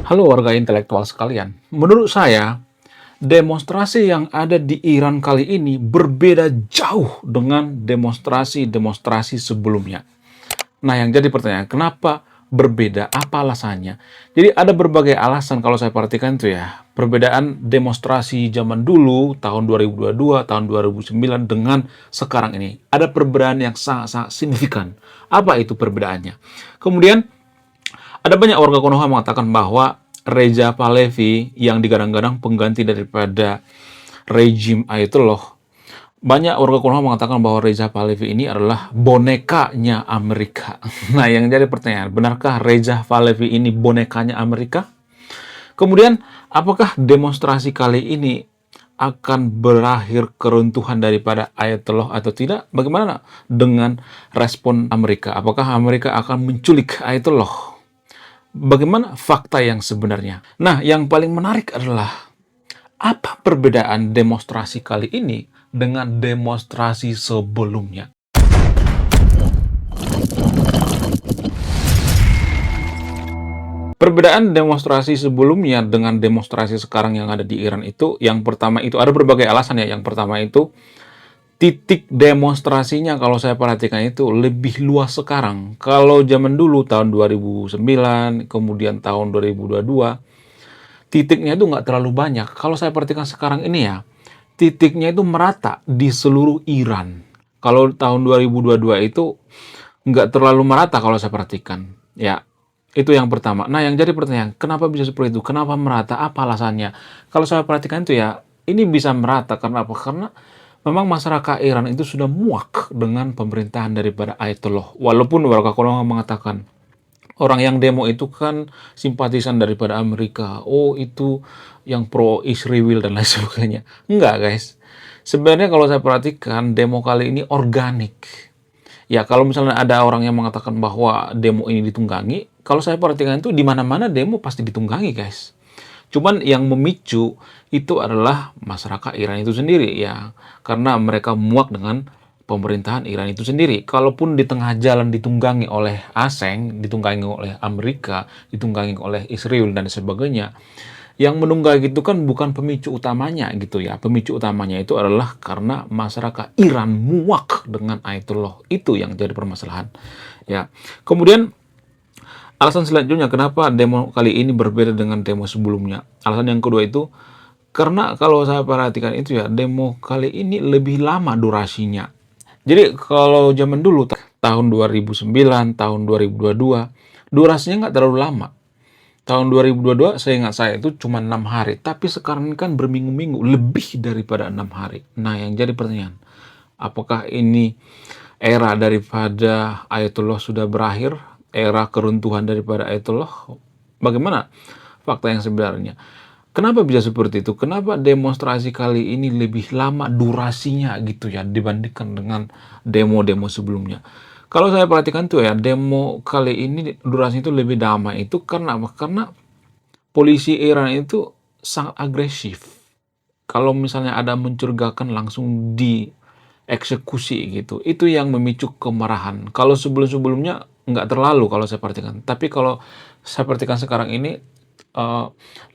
Halo warga intelektual sekalian, menurut saya demonstrasi yang ada di Iran kali ini berbeda jauh dengan demonstrasi-demonstrasi sebelumnya. Nah, yang jadi pertanyaan, kenapa berbeda? Apa alasannya? Jadi ada berbagai alasan kalau saya perhatikan itu ya. Perbedaan demonstrasi zaman dulu, tahun 2022, tahun 2009 dengan sekarang ini. Ada perbedaan yang sangat-sangat signifikan. Apa itu perbedaannya? Kemudian ada banyak warga Konoha mengatakan bahwa Reza Pahlavi yang digadang-gadang pengganti daripada rejim Ayatollah. Banyak warga Konoha mengatakan bahwa Reza Pahlavi ini adalah bonekanya Amerika. Nah, yang jadi pertanyaan, benarkah Reza Pahlavi ini bonekanya Amerika? Kemudian, apakah demonstrasi kali ini akan berakhir keruntuhan daripada Ayatollah atau tidak? Bagaimana dengan respon Amerika? Apakah Amerika akan menculik Ayatollah? Bagaimana fakta yang sebenarnya? Nah, yang paling menarik adalah apa perbedaan demonstrasi kali ini dengan demonstrasi sebelumnya? Perbedaan demonstrasi sebelumnya dengan demonstrasi sekarang yang ada di Iran itu, yang pertama itu ada berbagai alasan ya. Yang pertama itu titik demonstrasinya kalau saya perhatikan itu lebih luas sekarang. Kalau zaman dulu tahun 2009, kemudian tahun 2022, titiknya itu nggak terlalu banyak. Kalau saya perhatikan sekarang ini ya, titiknya itu merata di seluruh Iran. Kalau tahun 2022 itu nggak terlalu merata kalau saya perhatikan. Ya, itu yang pertama. Nah, yang jadi pertanyaan, kenapa bisa seperti itu? Kenapa merata? Apa alasannya? Kalau saya perhatikan itu ya, ini bisa merata karena apa? Karena memang masyarakat Iran itu sudah muak dengan pemerintahan daripada Ayatollah. Walaupun warga Konoha mengatakan, orang yang demo itu kan simpatisan daripada Amerika. Oh, itu yang pro Israel dan lain sebagainya. Enggak, guys. Sebenarnya kalau saya perhatikan, demo kali ini organik. Ya, kalau misalnya ada orang yang mengatakan bahwa demo ini ditunggangi, kalau saya perhatikan itu di mana-mana demo pasti ditunggangi, guys. Cuman yang memicu itu adalah masyarakat Iran itu sendiri ya, karena mereka muak dengan pemerintahan Iran itu sendiri. Kalaupun di tengah jalan ditunggangi oleh asing, ditunggangi oleh Amerika, ditunggangi oleh Israel dan sebagainya, yang menunggangi itu kan bukan pemicu utamanya gitu ya. Pemicu utamanya itu adalah karena masyarakat Iran muak dengan Ayatollah. Itu yang jadi permasalahan. Ya. Kemudian alasan selanjutnya kenapa demo kali ini berbeda dengan demo sebelumnya. Alasan yang kedua itu karena kalau saya perhatikan itu ya, demo kali ini lebih lama durasinya. Jadi kalau zaman dulu tahun 2009, tahun 2022, durasinya nggak terlalu lama. Tahun 2022 saya ingat saya itu cuma 6 hari, tapi sekarang ini kan berminggu-minggu, lebih daripada 6 hari. Nah, yang jadi pertanyaan, apakah ini era daripada Ayatollah sudah berakhir, era keruntuhan daripada Ayatollah? Bagaimana fakta yang sebenarnya? Kenapa bisa seperti itu? Kenapa demonstrasi kali ini lebih lama durasinya gitu ya dibandingkan dengan demo-demo sebelumnya? Kalau saya perhatikan tuh ya, demo kali ini durasinya itu lebih damai itu karena apa? Karena polisi Iran itu sangat agresif. Kalau misalnya ada mencurigakan langsung dieksekusi gitu. Itu yang memicu kemarahan. Kalau sebelum-sebelumnya nggak terlalu kalau saya perhatikan. Tapi kalau saya perhatikan sekarang ini eh,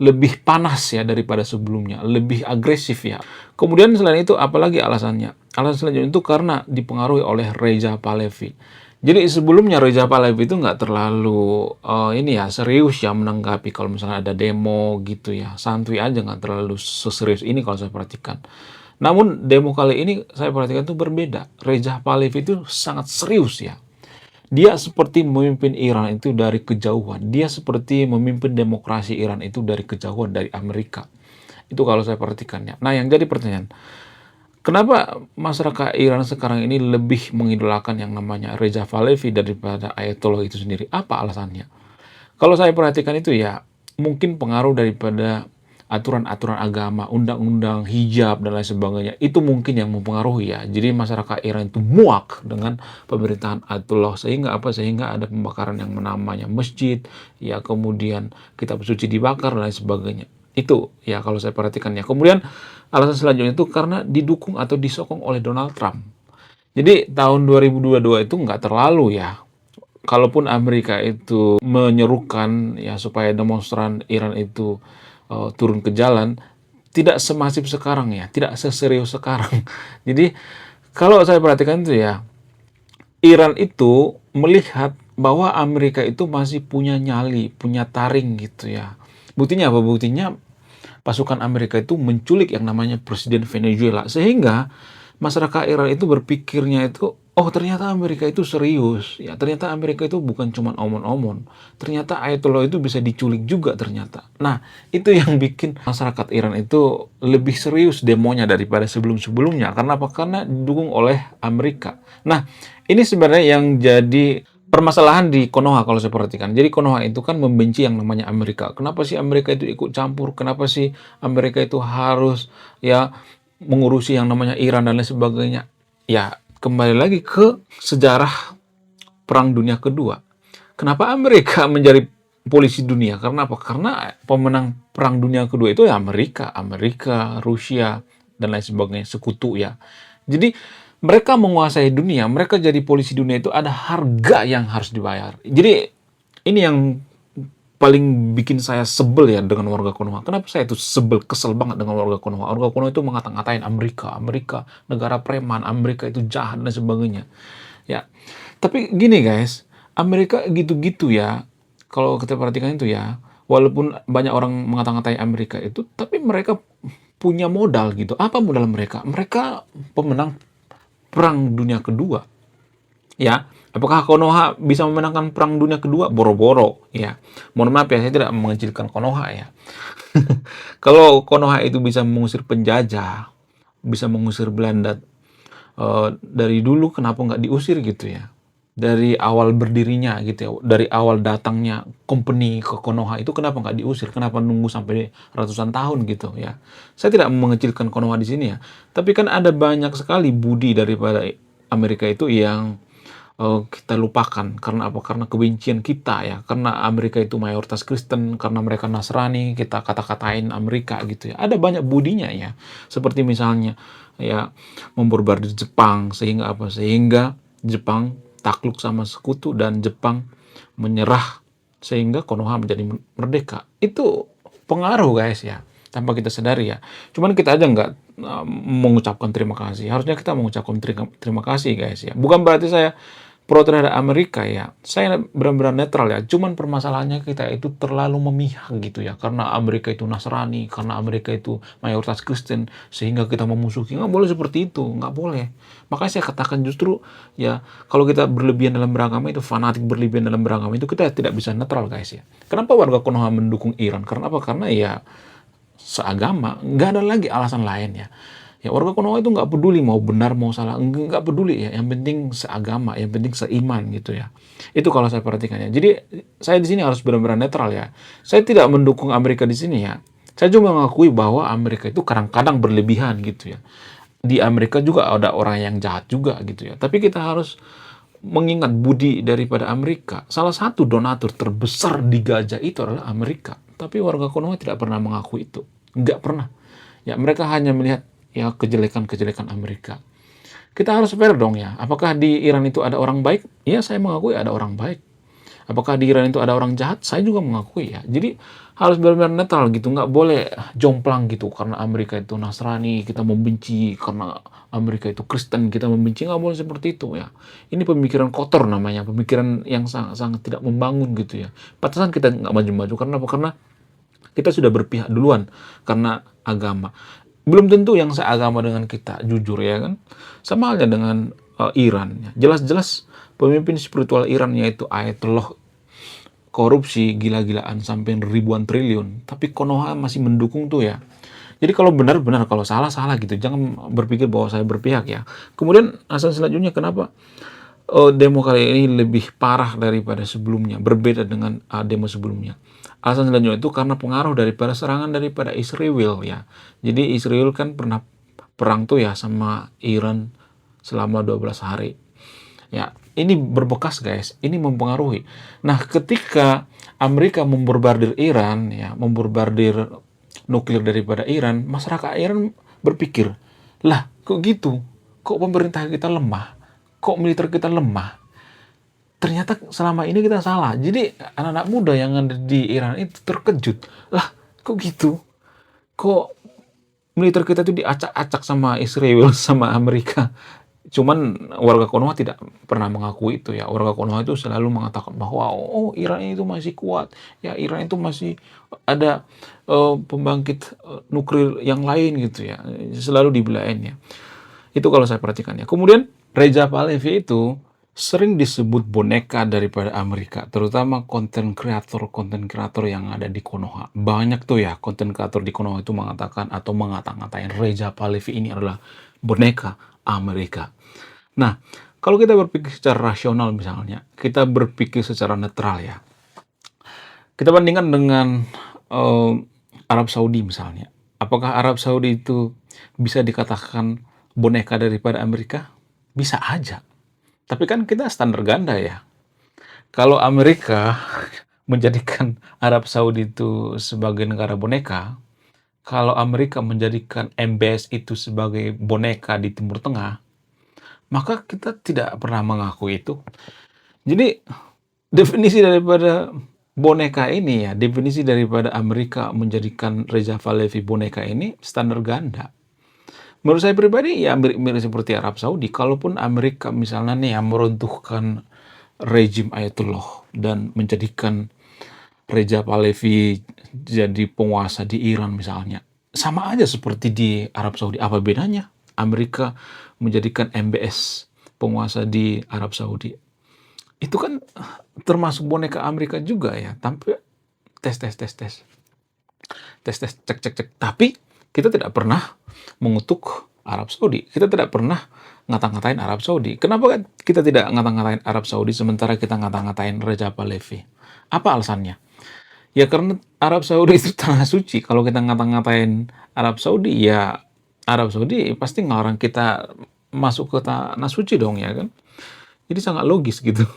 lebih panas ya daripada sebelumnya, lebih agresif ya. Kemudian selain itu apalagi alasannya? Alasan selanjutnya itu karena dipengaruhi oleh Reza Pahlavi. Jadi sebelumnya Reza Pahlavi itu nggak terlalu ini ya serius ya menanggapi kalau misalnya ada demo gitu ya, santuy aja nggak terlalu seserius ini kalau saya perhatikan. Namun demo kali ini saya perhatikan itu berbeda. Reza Pahlavi itu sangat serius ya. Dia seperti memimpin Iran itu dari kejauhan. Dia seperti memimpin demokrasi Iran itu dari kejauhan dari Amerika. Itu kalau saya perhatikannya. Nah, yang jadi pertanyaan, kenapa masyarakat Iran sekarang ini lebih mengidolakan yang namanya Reza Pahlavi daripada Ayatollah itu sendiri? Apa alasannya? Kalau saya perhatikan itu ya, mungkin pengaruh daripada aturan-aturan agama, undang-undang hijab dan lain sebagainya, itu mungkin yang mempengaruhi ya. Jadi masyarakat Iran itu muak dengan pemerintahan Ayatollah sehingga apa? Sehingga ada pembakaran yang namanya masjid, ya kemudian kitab suci dibakar dan lain sebagainya. Itu ya kalau saya perhatikan ya. Kemudian alasan selanjutnya itu karena didukung atau disokong oleh Donald Trump. Jadi tahun 2022 itu nggak terlalu ya kalaupun Amerika itu menyerukan ya supaya demonstran Iran itu turun ke jalan, tidak semasif sekarang ya, tidak seserius sekarang. Jadi kalau saya perhatikan itu ya, Iran itu melihat bahwa Amerika itu masih punya nyali, punya taring gitu ya. Buktinya apa? Buktinya pasukan Amerika itu menculik yang namanya Presiden Venezuela. Sehingga masyarakat Iran itu berpikirnya itu, oh ternyata Amerika itu serius. Ya, ternyata Amerika itu bukan cuma omon-omon. Ternyata Ayatollah itu bisa diculik juga ternyata. Nah, itu yang bikin masyarakat Iran itu lebih serius demonya daripada sebelum-sebelumnya. Karena apa? Karena didukung oleh Amerika. Nah, ini sebenarnya yang jadi permasalahan di Konoha kalau saya perhatikan. Jadi Konoha itu kan membenci yang namanya Amerika. Kenapa sih Amerika itu ikut campur? Kenapa sih Amerika itu harus ya mengurusi yang namanya Iran dan lain sebagainya? Ya, kembali lagi ke sejarah Perang Dunia Kedua. Kenapa Amerika menjadi polisi dunia? Karena apa? Karena pemenang Perang Dunia Kedua itu ya Amerika, Rusia, dan lain sebagainya, sekutu ya. Jadi mereka menguasai dunia, mereka jadi polisi dunia itu ada harga yang harus dibayar. Jadi ini yang paling bikin saya sebel ya dengan warga Konoha. Kenapa saya itu sebel, kesel banget dengan warga Konoha? Warga Konoha itu mengata-ngatain Amerika negara preman, Amerika itu jahat dan sebagainya. Ya, tapi gini guys, Amerika gitu-gitu ya. Kalau kita perhatikan itu ya, walaupun banyak orang mengata-ngatai Amerika itu, tapi mereka punya modal gitu. Apa modal mereka? Mereka pemenang Perang Dunia Kedua. Ya, apakah Konoha bisa memenangkan Perang Dunia Kedua? Boro-boro, ya. Mohon maaf ya, saya tidak mengecilkan Konoha ya. Kalau Konoha itu bisa mengusir penjajah, bisa mengusir Belanda dari dulu, kenapa nggak diusir gitu ya? Dari awal berdirinya gitu ya, dari awal datangnya company ke Konoha itu kenapa nggak diusir? Kenapa nunggu sampai ratusan tahun gitu ya? Saya tidak mengecilkan Konoha di sini ya, tapi kan ada banyak sekali budi daripada Amerika itu yang kita lupakan. Karena apa? Karena kebencian kita ya. Karena Amerika itu mayoritas Kristen, karena mereka Nasrani, kita kata-katain Amerika gitu ya. Ada banyak budinya ya. Seperti misalnya ya memborbardir Jepang sehingga apa? Sehingga Jepang takluk sama sekutu dan Jepang menyerah sehingga Konoha menjadi merdeka. Itu pengaruh guys ya. Tanpa kita sadari ya. Cuman kita aja nggak mengucapkan terima kasih. Harusnya kita mengucapkan terima kasih guys ya. Bukan berarti saya pro terhadap Amerika ya. Saya benar-benar netral ya. Cuman permasalahannya kita itu terlalu memihak gitu ya. Karena Amerika itu Nasrani, karena Amerika itu mayoritas Kristen, sehingga kita memusuhi. Nggak boleh seperti itu, nggak boleh. Makanya saya katakan justru ya, kalau kita berlebihan dalam beragama itu, fanatik berlebihan dalam beragama itu, kita tidak bisa netral guys ya. Kenapa warga Konoha mendukung Iran? Karena apa? Karena ya seagama, nggak ada lagi alasan lain ya. Ya warga Konoha itu nggak peduli mau benar mau salah, nggak peduli ya. Yang penting seagama, yang penting seiman gitu ya. Itu kalau saya perhatikan ya. Jadi saya di sini harus benar-benar netral ya. Saya tidak mendukung Amerika di sini ya. Saya cuma mengakui bahwa Amerika itu kadang-kadang berlebihan gitu ya. Di Amerika juga ada orang yang jahat juga gitu ya. Tapi kita harus mengingat budi daripada Amerika. Salah satu donatur terbesar di Gaza itu adalah Amerika. Tapi warga Konoha tidak pernah mengakui itu. Nggak pernah. Ya mereka hanya melihat ya kejelekan-kejelekan Amerika. Kita harus fair dong ya. Apakah di Iran itu ada orang baik? Ya saya mengakui ada orang baik. Apakah di Iran itu ada orang jahat? Saya juga mengakui ya. Jadi harus benar-benar netral gitu. Nggak boleh jomplang gitu. Karena Amerika itu Nasrani, kita membenci. Karena Amerika itu Kristen, kita membenci. Nggak boleh seperti itu ya. Ini pemikiran kotor namanya. Pemikiran yang sangat-sangat tidak membangun gitu ya. Pantesan kita nggak maju-maju. Karena apa? Karena kita sudah berpihak duluan. Karena agama. Belum tentu yang seagama dengan kita, jujur ya kan. Sama halnya dengan Iran. Jelas-jelas pemimpin spiritual Iran yaitu Ayatollah korupsi gila-gilaan sampai ribuan triliun. Tapi Konoha masih mendukung tuh ya. Jadi kalau benar-benar, kalau salah-salah gitu. Jangan berpikir bahwa saya berpihak ya. Kemudian alasan selanjutnya kenapa demo kali ini lebih parah daripada sebelumnya. Berbeda dengan demo sebelumnya. Alasan selanjutnya itu karena pengaruh daripada serangan daripada Israel ya. Jadi Israel kan pernah perang tuh ya sama Iran selama 12 hari. Ya, ini berbekas guys, ini mempengaruhi. Nah, ketika Amerika membombardir Iran ya, membombardir nuklir daripada Iran, masyarakat Iran berpikir, "Lah, kok gitu? Kok pemerintah kita lemah? Kok militer kita lemah?" ternyata selama ini kita salah. Jadi anak-anak muda yang ada di Iran itu terkejut. Lah, kok gitu? Kok militer kita itu diacak-acak sama Israel sama Amerika? Cuman warga Konoha tidak pernah mengakui itu ya. Warga Konoha itu selalu mengatakan bahwa oh Iran itu masih kuat. Ya Iran itu masih ada pembangkit nuklir yang lain gitu ya. Selalu dibelain ya. Itu kalau saya perhatikan ya. Kemudian Reza Pahlavi itu sering disebut boneka daripada Amerika, terutama konten kreator yang ada di Konoha. Banyak tuh ya konten kreator di Konoha itu mengatakan atau mengata-ngatain Reza Pahlavi ini adalah boneka Amerika. Nah, kalau kita berpikir secara rasional misalnya, kita berpikir secara netral ya. Kita bandingkan dengan Arab Saudi misalnya. Apakah Arab Saudi itu bisa dikatakan boneka daripada Amerika? Bisa aja. Tapi kan kita standar ganda ya. Kalau Amerika menjadikan Arab Saudi itu sebagai negara boneka, kalau Amerika menjadikan MBS itu sebagai boneka di Timur Tengah, maka kita tidak pernah mengakui itu. Jadi definisi daripada boneka ini ya, definisi daripada Amerika menjadikan Reza Pahlavi boneka ini standar ganda. Menurut saya pribadi ya mirip-mirip seperti Arab Saudi. Kalaupun Amerika misalnya nih yang meruntuhkan rejim Ayatollah dan menjadikan Reza Pahlavi jadi penguasa di Iran misalnya, sama aja seperti di Arab Saudi. Apa bedanya? Amerika menjadikan MBS penguasa di Arab Saudi. Itu kan termasuk boneka Amerika juga ya. Tanpa tes cek. Tapi kita tidak pernah mengutuk Arab Saudi. Kita tidak pernah ngata-ngatain Arab Saudi. Kenapa kita tidak ngata-ngatain Arab Saudi sementara kita ngata-ngatain Reza Pahlavi? Apa alasannya? Ya karena Arab Saudi itu tanah suci. Kalau kita ngata-ngatain Arab Saudi, ya Arab Saudi pasti ngelarang kita masuk ke tanah suci dong ya kan? Jadi sangat logis gitu.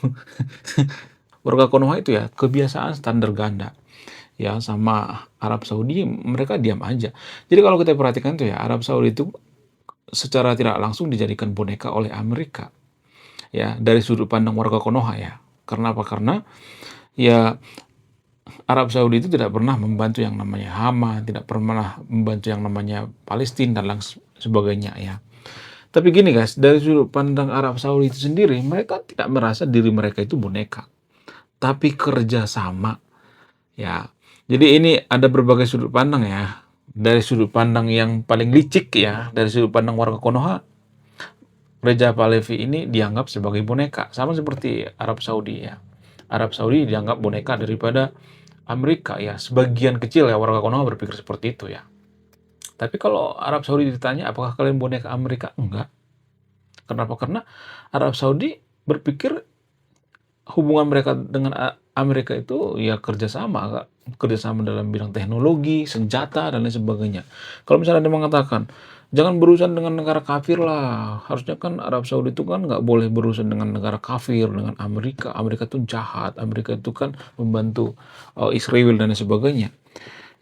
Warga Konoha itu ya kebiasaan standar ganda. Ya sama Arab Saudi mereka diam aja. Jadi kalau kita perhatikan tuh ya Arab Saudi itu secara tidak langsung dijadikan boneka oleh Amerika. Ya, dari sudut pandang warga Konoha ya. Karena apa? Karena ya Arab Saudi itu tidak pernah membantu yang namanya Hamas, tidak pernah membantu yang namanya Palestina dan lain sebagainya ya. Tapi gini guys, dari sudut pandang Arab Saudi itu sendiri, mereka tidak merasa diri mereka itu boneka. Tapi kerjasama ya. Jadi ini ada berbagai sudut pandang ya. Dari sudut pandang yang paling licik ya, dari sudut pandang warga Konoha, Reza Pahlavi ini dianggap sebagai boneka. Sama seperti Arab Saudi ya. Arab Saudi dianggap boneka daripada Amerika ya. Sebagian kecil ya warga Konoha berpikir seperti itu ya. Tapi kalau Arab Saudi ditanya apakah kalian boneka Amerika? Enggak. Kenapa? Karena Arab Saudi berpikir hubungan mereka dengan Amerika itu ya kerjasama dalam bidang teknologi, senjata dan lain sebagainya. Kalau misalnya dia mengatakan jangan berurusan dengan negara kafir lah, harusnya kan Arab Saudi itu kan nggak boleh berurusan dengan negara kafir, dengan Amerika. Amerika itu jahat, Amerika itu kan membantu Israel dan lain sebagainya.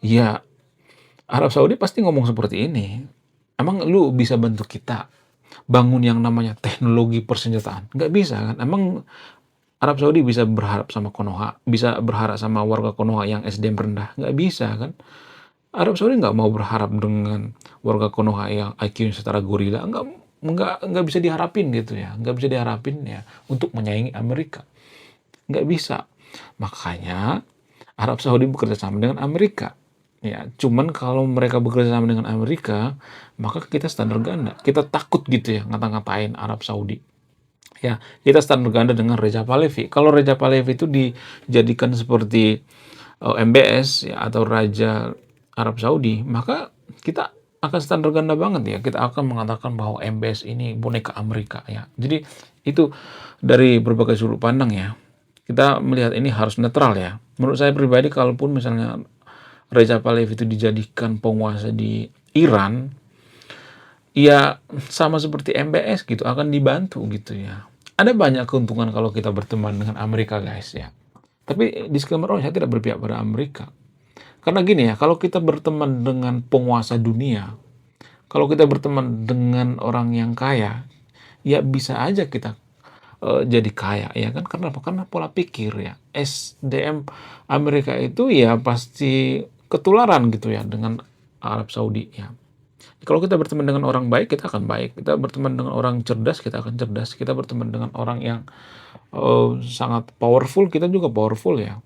Ya Arab Saudi pasti ngomong seperti ini. Emang lu bisa bantu kita bangun yang namanya teknologi persenjataan? Nggak bisa kan? Emang Arab Saudi bisa berharap sama Konoha, bisa berharap sama warga Konoha yang SDM rendah? Nggak bisa kan? Arab Saudi nggak mau berharap dengan warga Konoha yang IQ setara gorila. Nggak bisa diharapin gitu ya. Nggak bisa diharapin ya untuk menyaingi Amerika. Nggak bisa. Makanya Arab Saudi bekerja sama dengan Amerika. Ya, cuman kalau mereka bekerja sama dengan Amerika, maka kita standar ganda. Kita takut gitu ya ngata-ngatain Arab Saudi. Ya, kita standar ganda dengan Reza Pahlavi. Kalau Reza Pahlavi itu dijadikan seperti MBS ya, atau Raja Arab Saudi, maka kita akan standar ganda banget ya. Kita akan mengatakan bahwa MBS ini boneka Amerika ya. Jadi itu dari berbagai sudut pandang ya. Kita melihat ini harus netral ya. Menurut saya pribadi, kalaupun misalnya Reza Pahlavi itu dijadikan penguasa di Iran, ya sama seperti MBS gitu, akan dibantu gitu ya. Ada banyak keuntungan kalau kita berteman dengan Amerika guys ya. Tapi disclaimer, saya tidak berpihak pada Amerika. Karena gini ya, kalau kita berteman dengan penguasa dunia, kalau kita berteman dengan orang yang kaya, ya bisa aja kita jadi kaya ya kan, karena apa? Karena pola pikir ya, SDM Amerika itu ya pasti ketularan gitu ya dengan Arab Saudi ya. Kalau kita berteman dengan orang baik, kita akan baik, kita berteman dengan orang cerdas, kita akan cerdas, kita berteman dengan orang yang sangat powerful, kita juga powerful ya.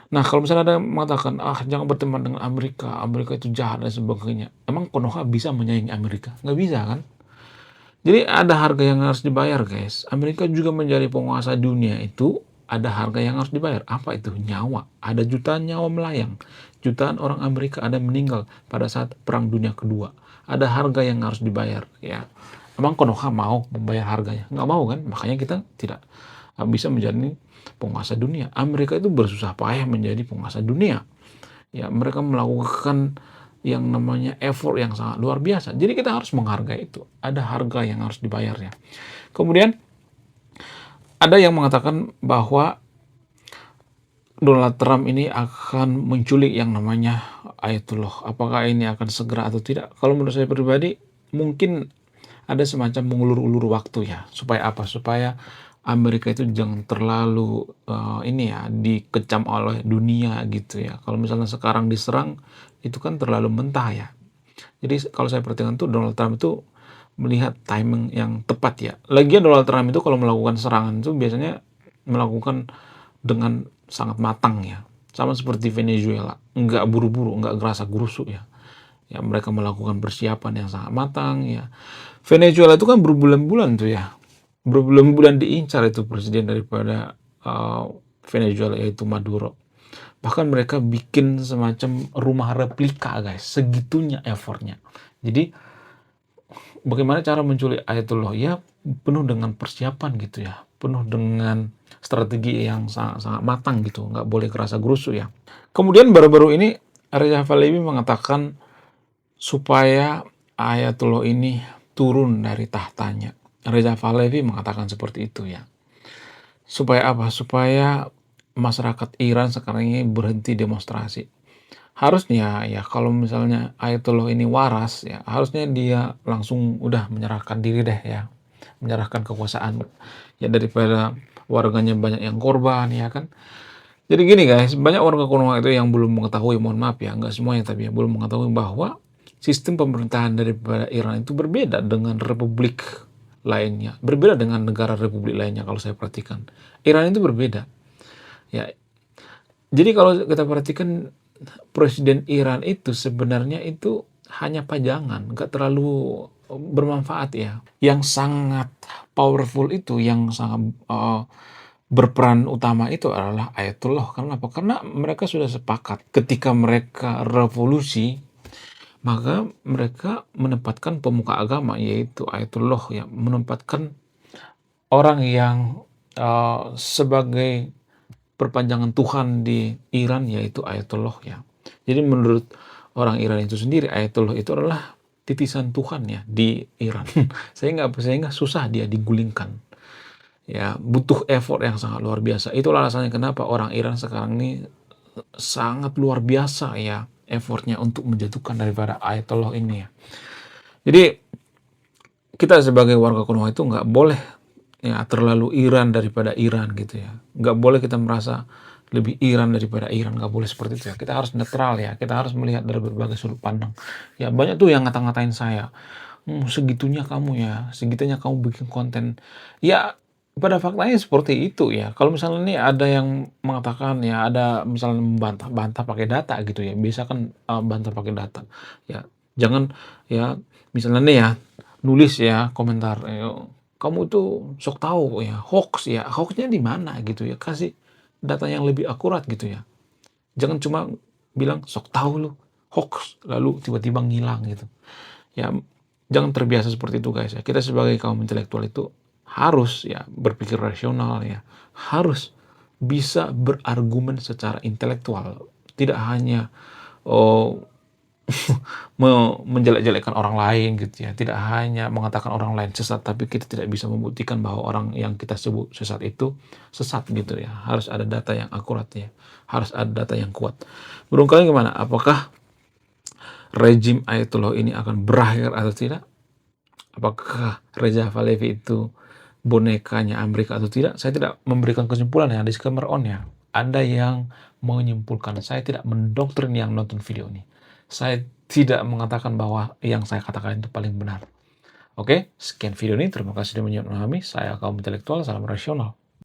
Nah, kalau misalnya ada yang mengatakan, "Ah, jangan berteman dengan Amerika, Amerika itu jahat dan sebagainya." Emang Konoha bisa menyaingi Amerika? Nggak bisa kan? Jadi ada harga yang harus dibayar, guys. Amerika juga menjadi penguasa dunia itu ada harga yang harus dibayar. Apa itu? Nyawa. Ada jutaan nyawa melayang. Jutaan orang Amerika ada meninggal pada saat Perang Dunia Kedua. Ada harga yang harus dibayar, ya. Emang Konoha mau membayar harganya? Nggak mau kan? Makanya kita tidak bisa menjadi penguasa dunia. Amerika itu bersusah payah menjadi penguasa dunia. Ya, mereka melakukan yang namanya effort yang sangat luar biasa. Jadi kita harus menghargai itu. Ada harga yang harus dibayarnya. Kemudian ada yang mengatakan bahwa Donald Trump ini akan menculik yang namanya Ayatollah. Apakah ini akan segera atau tidak? Kalau menurut saya pribadi, mungkin ada semacam mengulur-ulur waktu ya. Supaya apa? Supaya Amerika itu jangan terlalu ini ya dikecam oleh dunia gitu ya. Kalau misalnya sekarang diserang itu kan terlalu mentah ya. Jadi kalau saya perhatikan tuh Donald Trump itu melihat timing yang tepat ya. Lagian Donald Trump itu kalau melakukan serangan itu biasanya melakukan dengan sangat matang ya. Sama seperti Venezuela, nggak buru-buru, nggak gerasa gerusuk ya. Ya mereka melakukan persiapan yang sangat matang ya. Venezuela itu kan berbulan-bulan tuh ya. Berbulan-bulan diincar itu presiden daripada Venezuela yaitu Maduro. Bahkan mereka bikin semacam rumah replika guys, segitunya effortnya. Jadi bagaimana cara menculik Ayatollah? Ya penuh dengan persiapan gitu ya, penuh dengan strategi yang sangat-sangat matang gitu, nggak boleh kerasa gerusuk ya. Kemudian baru-baru ini Reza Pahlavi mengatakan supaya Ayatollah ini turun dari tahtanya. Reza Pahlavi mengatakan seperti itu ya. Supaya apa? Supaya masyarakat Iran sekarang ini berhenti demonstrasi. Harusnya ya kalau misalnya Ayatollah ini waras ya, harusnya dia langsung udah menyerahkan diri deh ya. Menyerahkan kekuasaan ya daripada warganya banyak yang korban ya kan. Jadi gini guys, banyak warga Konoha itu yang belum mengetahui, mohon maaf ya, nggak semuanya tapi ya, belum mengetahui bahwa sistem pemerintahan daripada Iran itu berbeda dengan republik lainnya, berbeda dengan negara republik lainnya kalau saya perhatikan. Iran itu berbeda. Ya, jadi kalau kita perhatikan presiden Iran itu sebenarnya itu hanya pajangan, nggak terlalu bermanfaat ya. Yang sangat powerful itu, yang sangat berperan utama itu adalah Ayatollah. Kenapa? Karena mereka sudah sepakat ketika mereka revolusi, maka mereka menempatkan pemuka agama yaitu Ayatollah yang menempatkan orang yang sebagai perpanjangan Tuhan di Iran yaitu Ayatollah ya. Jadi menurut orang Iran itu sendiri Ayatollah itu adalah titisan Tuhan ya di Iran. Sehingga susah dia digulingkan. Ya, butuh effort yang sangat luar biasa. Itulah alasannya kenapa orang Iran sekarang ini sangat luar biasa ya effortnya untuk menjatuhkan daripada Ayatollah ini ya. Jadi kita sebagai warga Konoha itu nggak boleh ya terlalu Iran daripada Iran gitu ya. Nggak boleh kita merasa lebih Iran daripada Iran, nggak boleh seperti itu ya. Kita harus netral ya, kita harus melihat dari berbagai sudut pandang. Ya banyak tuh yang ngata-ngatain saya, segitunya kamu ya, segitunya kamu bikin konten. Ya pada faktanya seperti itu ya. Kalau misalnya nih ada yang mengatakan ya, ada misalnya membantah pakai data gitu ya. Biasa kan bantah pakai data. Ya jangan ya misalnya nih ya nulis ya komentar, kamu itu sok tahu ya, hoaxnya di mana gitu ya, kasih data yang lebih akurat gitu ya. Jangan cuma bilang sok tahu lu, hoax, lalu tiba-tiba ngilang gitu. Ya, jangan terbiasa seperti itu guys ya. Kita sebagai kaum intelektual itu harus ya berpikir rasional ya, harus bisa berargumen secara intelektual, tidak hanya oh, menjelek-jelekkan orang lain gitu ya. Tidak hanya mengatakan orang lain sesat, tapi kita tidak bisa membuktikan bahwa orang yang kita sebut sesat itu sesat gitu ya. Harus ada data yang akurat ya. Harus ada data yang kuat. Barangkali gimana? Apakah rejim Ayatollah ini akan berakhir atau tidak? Apakah Reza Pahlavi itu bonekanya Amerika atau tidak, saya tidak memberikan kesimpulan ya, disclaimer on ya. Anda yang menyimpulkan, saya tidak mendoktrin yang nonton video ini. Saya tidak mengatakan bahwa yang saya katakan itu paling benar. Oke, sekian video ini. Terima kasih sudah menonton kami. Saya kaum intelektual, salam rasional.